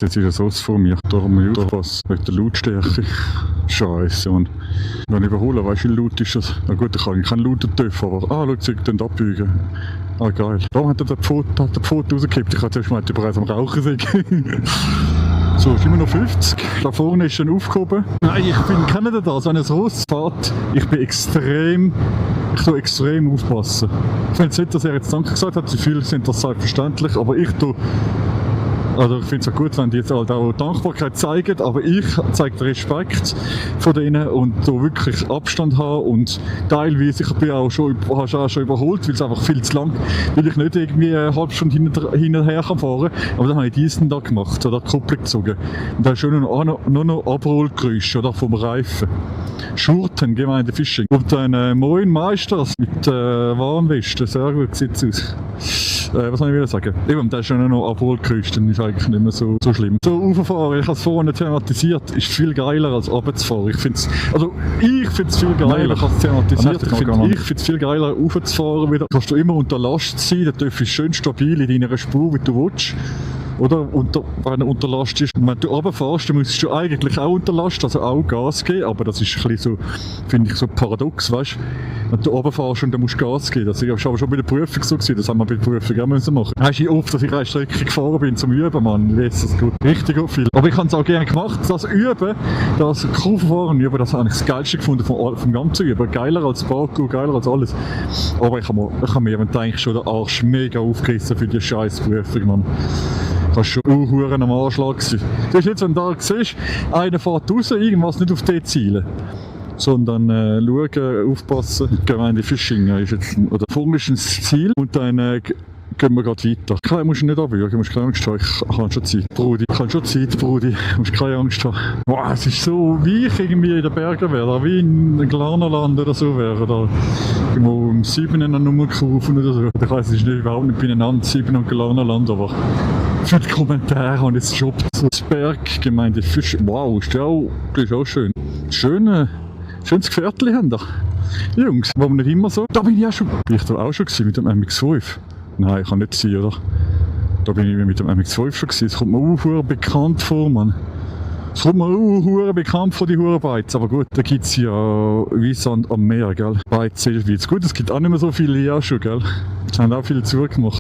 Jetzt ist es aus von mir, darum muss ich aufpassen mit der Lautstärke. Scheiße, und wenn ich überhole, weißt du, wie laut ist das? Na gut, ich kann keinen lauten TÜV, aber schau, sie können abbeugen. Ah, geil. Darum hat er den Pfoten rausgekippt. Ich hatte zuerst mal bereits am Rauchen sein. So, ist immer noch 50. Da vorne ist schon aufgehoben. Nein, kennt ihr das? Wenn es rausfährt, ich tue extrem aufpassen. Ich finde es nicht, dass er jetzt Danke gesagt hat, sie viele sind das selbstverständlich, aber ich finde es auch gut, wenn die jetzt halt auch Dankbarkeit zeigen, aber ich zeige Respekt von denen und so wirklich Abstand haben und teilweise, ich bin auch schon überholt, weil es einfach viel zu lang, weil ich nicht irgendwie eine halbe Stunde hinterher kann fahren, aber dann habe ich diesen da gemacht, oder die Kupplung gezogen. Und da ist schon nur noch Abrollgeräusche oder vom Reifen. Schurten, Gemeinde Fisching. Und dann Moin Meisters mit Warnweste, sehr gut sieht es aus. Was soll ich wieder sagen? Eben, der ist ja noch Abholgeräusch, dann ist eigentlich nicht mehr so schlimm. So rauffahren, ich habe es vorhin thematisiert, ist viel geiler als runterzufahren. Ich finde es viel geiler, ich habe es thematisiert, ich finde es viel geiler raufzufahren wieder. Kannst du immer unter Last sein, dann darfst du schön stabil in deiner Spur, wie du willst. Oder? Wenn er unter Last ist. Und wenn du runterfährst, dann müsstest du eigentlich auch unter Last, also auch Gas geben, aber das ist ein bisschen so, finde ich, so paradox, weißt du? Wenn du runterfährst und dann musst du Gas geben. Das war aber schon bei der Prüfung so gewesen, das haben wir bei der Prüfung auch machen müssen. Hast du oft, dass ich eine Strecke gefahren bin zum Üben, Mann, ich weiß das gut. Richtig viel. Aber ich habe es auch gerne gemacht, das Üben, das Kurvenfahren üben, das habe ich das Geilste gefunden vom ganzen Üben. Geiler als Parkour, geiler als alles. Aber ich habe mir eigentlich schon den Arsch mega aufgerissen für die scheiß Prüfung, Mann. Kannst schon Huren am Anschlag sein. Das ist jetzt, wenn du da siehst, einer fährt raus, irgendwas nicht auf die zielen. Sondern schauen, aufpassen. Gemeinde Fisching ist jetzt, oder vorne ist ein Ziel und dann gehen wir gerade weiter. Du musst nicht abwürgen, du musst keine Angst haben, ich habe schon Zeit. Brudi, ich habe schon Zeit, Brudi, du musst keine Angst haben. Wow, es ist so, wie ich irgendwie in den Bergen wäre, wie in Glarnerland oder so wäre, oder irgendwo im 7 eine Nummer gerufen oder so. Ich weiss, es ist nicht überhaupt nicht beieinander, 7 und Glarnerland, aber für die Kommentare habe ich jetzt gejobbt. Das Berggemeinde Fisch, wow, das ist auch schön. Schönes Gefährtchen haben da. Jungs, warum nicht immer so? Da bin ich da auch schon gewesen, mit dem MX-5. Nein, kann nicht sein, oder? Da bin ich mit dem MX-5 schon gewesen. Es kommt mir auch bekannt vor, Mann. Es kommt mir auch bekannt vor, die Hurenbeiz. Aber gut, da gibt es ja wie Sand am Meer, gell? Beiz in der Schweiz. Gut, es gibt auch nicht mehr so viele, ja schon, gell? Es haben auch viele zugemacht.